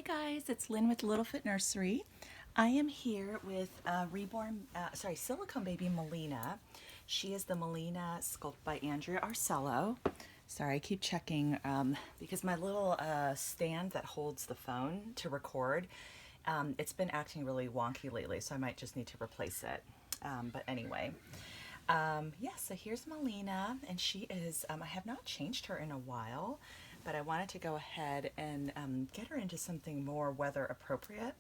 guys, it's Lynn with Littlefoot Nursery. I am here with Silicone baby Melina. She is the Melina sculpted by Andrea Arcello. Sorry, I keep checking because my little stand that holds the phone to record, it's been acting really wonky lately, so I might just need to replace it. But anyway, yeah, so here's Melina, and she is, I have not changed her in a while, but I wanted to go ahead and get her into something more weather appropriate.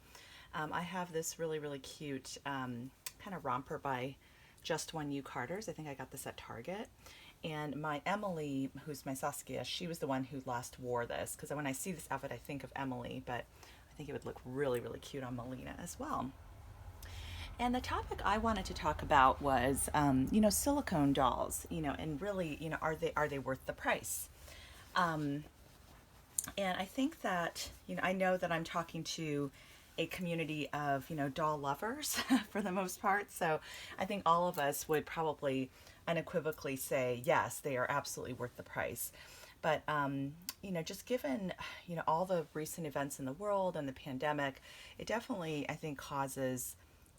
I have this really, really cute kind of romper by Just One You Carters. I think I got this at Target. And my Emily, who's my Saskia, she was the one who last wore this, because when I see this outfit, I think of Emily, but I think it would look really, really cute on Melina as well. And the topic I wanted to talk about was, silicone dolls, and really, are they worth the price? Um, and I think that, I know that I'm talking to a community of, doll lovers for the most part. So I think all of us would probably unequivocally say, yes, they are absolutely worth the price. But, just given, all the recent events in the world and the pandemic, it definitely, I think, causes,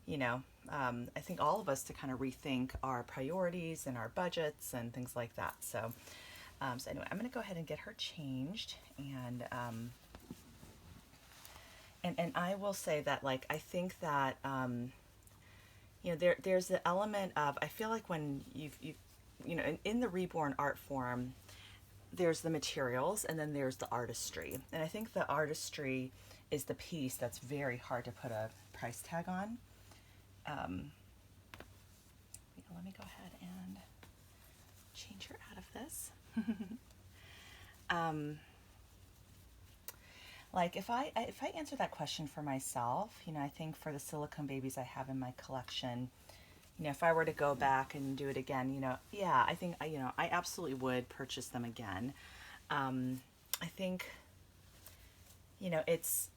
I think all of us to kind of rethink our priorities and our budgets and things like that. So anyway, I'm going to go ahead and get her changed, and I will say that, like, I think that there's the element of, I feel like when you've in the reborn art form, there's the materials and then there's the artistry, and I think the artistry is the piece that's very hard to put a price tag on. Let me go ahead and change her out of this. Like, if I answer that question for myself, I think for the silicone babies I have in my collection, if I were to go back and do it again, yeah, I think I absolutely would purchase them again. I think, it's,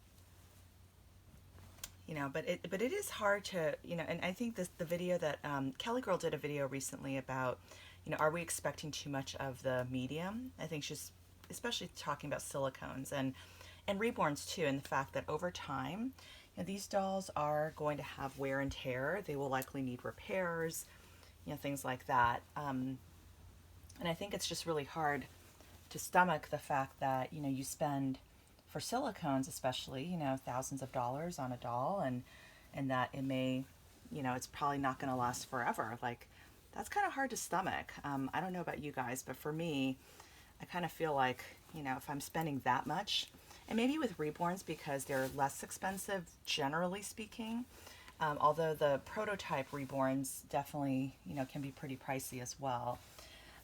but it is hard to, and I think the video that Kelly Girl did a video recently about, are we expecting too much of the medium? I think she's especially talking about silicones and reborns too, and the fact that over time, these dolls are going to have wear and tear. They will likely need repairs, things like that. And I think it's just really hard to stomach the fact that, you spend, for silicones especially, thousands of dollars on a doll, and that it may, it's probably not going to last forever. Like, that's kind of hard to stomach. I don't know about you guys, but for me, I kind of feel like, if I'm spending that much, and maybe with reborns because they're less expensive, generally speaking, although the prototype reborns definitely, can be pretty pricey as well.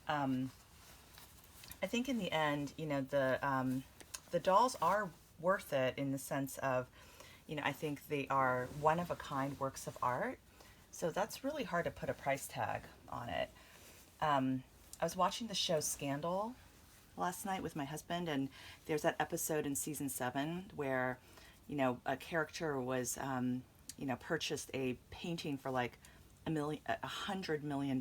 I think in the end, the dolls are worth it in the sense of, I think they are one of a kind works of art. So that's really hard to put a price tag on it. I was watching the show Scandal last night with my husband, and there's that episode in season 7 where, a character was, purchased a painting for like $100 million,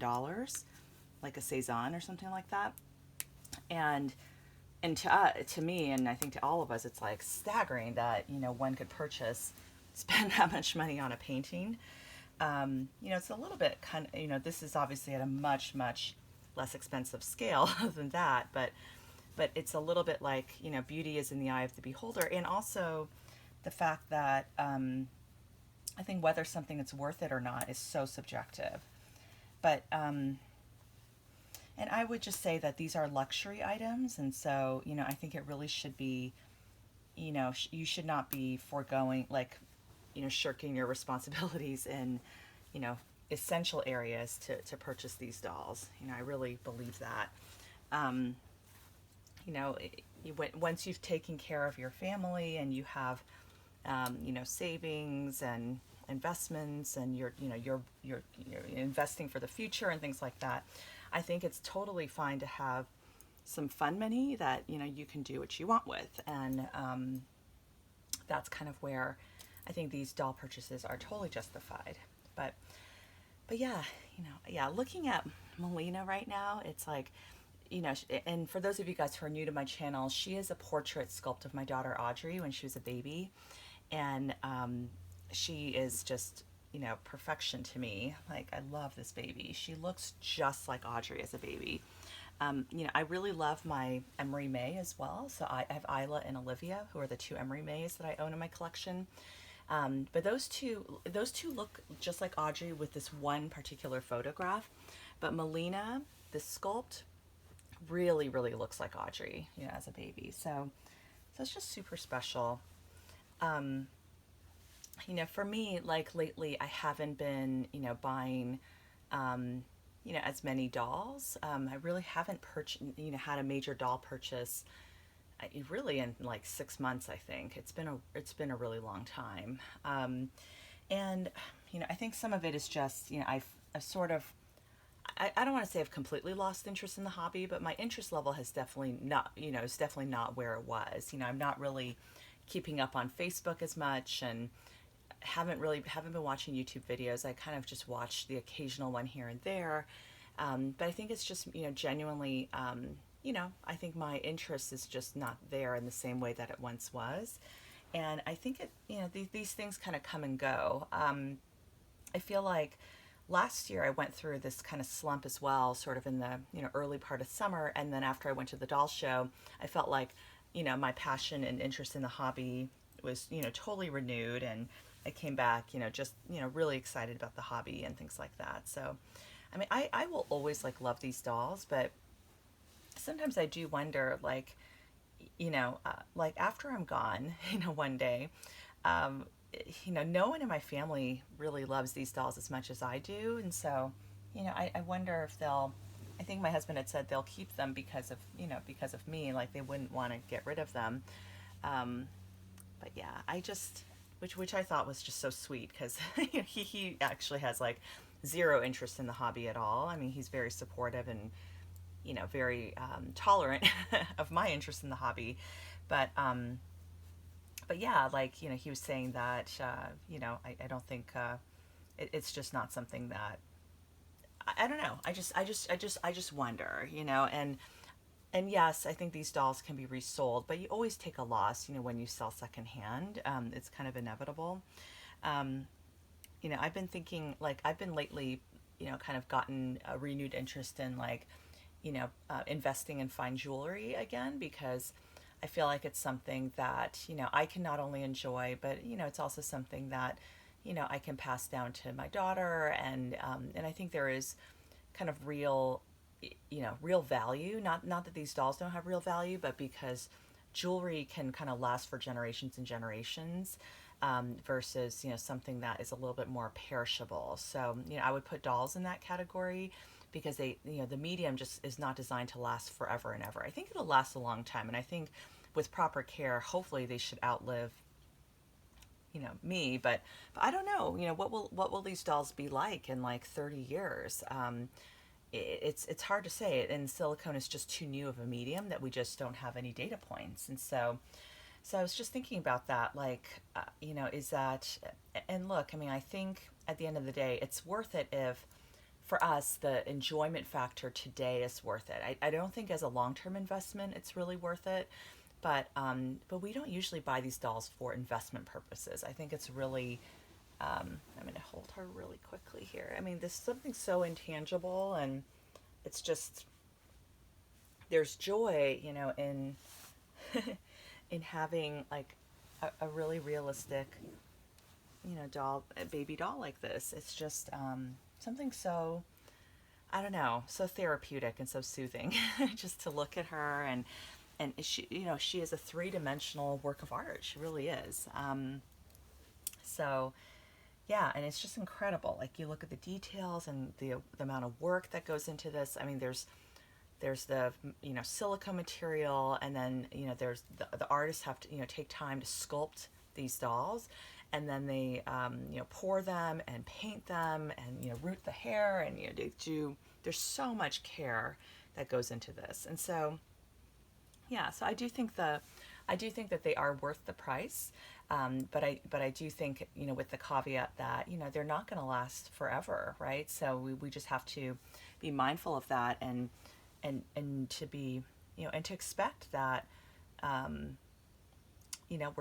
like a Cezanne or something like that. And to me, and I think to all of us, it's like staggering that, one could spend that much money on a painting. It's a little bit kind of, this is obviously at a much, much less expensive scale than that, but it's a little bit like, beauty is in the eye of the beholder. And also the fact that I think whether something is worth it or not is so subjective. But, and I would just say that these are luxury items. And so, I think it really should be, you should not be foregoing, like, shirking your responsibilities in, essential areas to purchase these dolls. I really believe that. Once you've taken care of your family and you have, savings and investments, and you're investing for the future and things like that, I think it's totally fine to have some fun money that, you can do what you want with. And that's kind of where I think these doll purchases are totally justified. But yeah, looking at Melina right now, it's like, and for those of you guys who are new to my channel, she is a portrait sculpt of my daughter Audrey when she was a baby, and she is just, perfection to me. Like, I love this baby. She looks just like Audrey as a baby. I really love my Emery May as well. So I have Isla and Olivia, who are the two Emery Mays that I own in my collection. But those two look just like Audrey with this one particular photograph. But Melina, this sculpt, really, really looks like Audrey, as a baby. So it's just super special. Um, for me, like lately, I haven't been, buying, um, as many dolls. I really haven't had a major doll purchase. Really in like 6 months, I think. It's been a really long time. And I think some of it is just, I've sort of, I don't want to say I've completely lost interest in the hobby, but my interest level has definitely not, is definitely not where it was. I'm not really keeping up on Facebook as much, and haven't been watching YouTube videos. I kind of just watch the occasional one here and there. But I think it's just, genuinely, I think my interest is just not there in the same way that it once was. And I think these things kind of come and go. I feel like last year I went through this kind of slump as well, sort of in the, early part of summer. And then after I went to the doll show, I felt like, my passion and interest in the hobby was, totally renewed. And I came back, just, really excited about the hobby and things like that. So, I mean, I will always like love these dolls, but sometimes I do wonder, like, like after I'm gone, one day, um, no one in my family really loves these dolls as much as I do. And so, I wonder if I think my husband had said they'll keep them because of me, like they wouldn't want to get rid of them. Um, but yeah, which I thought was just so sweet because he actually has like zero interest in the hobby at all. I mean, he's very supportive and very tolerant of my interest in the hobby, but yeah, like he was saying that I don't think it's just not something that I don't know. I just wonder, and yes, I think these dolls can be resold, but you always take a loss, when you sell secondhand. It's kind of inevitable. Um, I've been thinking, like, I've been lately, kind of gotten a renewed interest in, like, investing in fine jewelry again, because I feel like it's something that, I can not only enjoy, but, it's also something that, I can pass down to my daughter. And I think there is kind of real value. Not that these dolls don't have real value, but because jewelry can kind of last for generations and generations, versus something that is a little bit more perishable. So I would put dolls in that category because they the medium just is not designed to last forever and ever. I think it'll last a long time, and I think with proper care, hopefully they should outlive me. But I don't know. What will these dolls be like in like 30 years? It's hard to say, and silicone is just too new of a medium that we just don't have any data points. And so I was just thinking about that, like, is that, and look, I mean, I think at the end of the day, it's worth it if, for us, the enjoyment factor today is worth it. I don't think as a long-term investment, it's really worth it. But we don't usually buy these dolls for investment purposes. I think it's really, I'm going to hold her really quickly here. I mean, there's something so intangible, and it's just, there's joy, in in having like a really realistic, doll, a baby doll like this. It's just something so, I don't know, so therapeutic and so soothing just to look at her. And she, she is a three-dimensional work of art. She really is. So yeah, and it's just incredible. Like, you look at the details and the amount of work that goes into this. I mean, there's the silicone material, and then there's the artists have to take time to sculpt these dolls, and then they pour them and paint them, and root the hair, and they do, there's so much care that goes into this. And so yeah, so I do think that they are worth the price. But I do think, with the caveat that, they're not going to last forever, right? So we just have to be mindful of that, and and to be, and to expect that, we're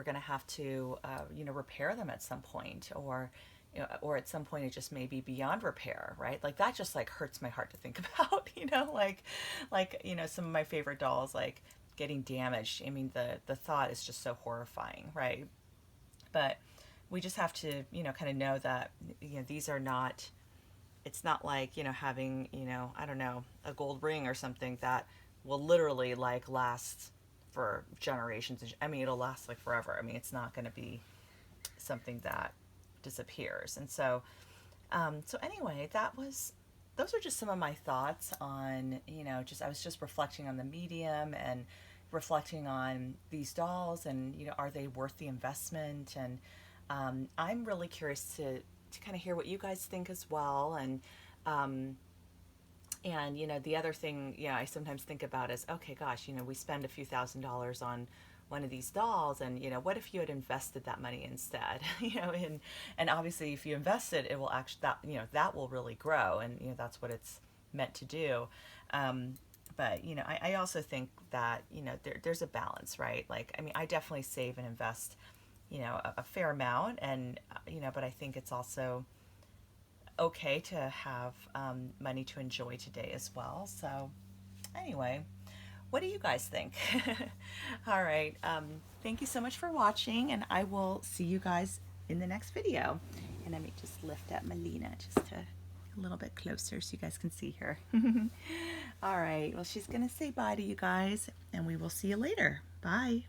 going to have to, repair them at some point, or at some point it just may be beyond repair, right? Like that just like hurts my heart to think about, some of my favorite dolls, like getting damaged. I mean, the thought is just so horrifying, right? But we just have to, kind of know that, these are not, it's not like, having, I don't know, a gold ring or something that will literally like last for generations. I mean, it'll last like forever. I mean, it's not going to be something that disappears. And so, so anyway, those are just some of my thoughts on, I was just reflecting on the medium and reflecting on these dolls, and, are they worth the investment? And I'm really curious to kind of hear what you guys think as well. And the other thing, I sometimes think about is, okay, gosh, we spend a few $1,000s on one of these dolls, and what if you had invested that money instead? And obviously if you invest it, it will actually, that will really grow, and that's what it's meant to do. But I also think that there's a balance, right? Like, I mean, I definitely save and invest a fair amount, and but I think it's also okay to have money to enjoy today as well. So anyway, what do you guys think? All right. Thank you so much for watching, and I will see you guys in the next video. And let me just lift up Melina just a little bit closer so you guys can see her. All right. Well, she's going to say bye to you guys, and we will see you later. Bye.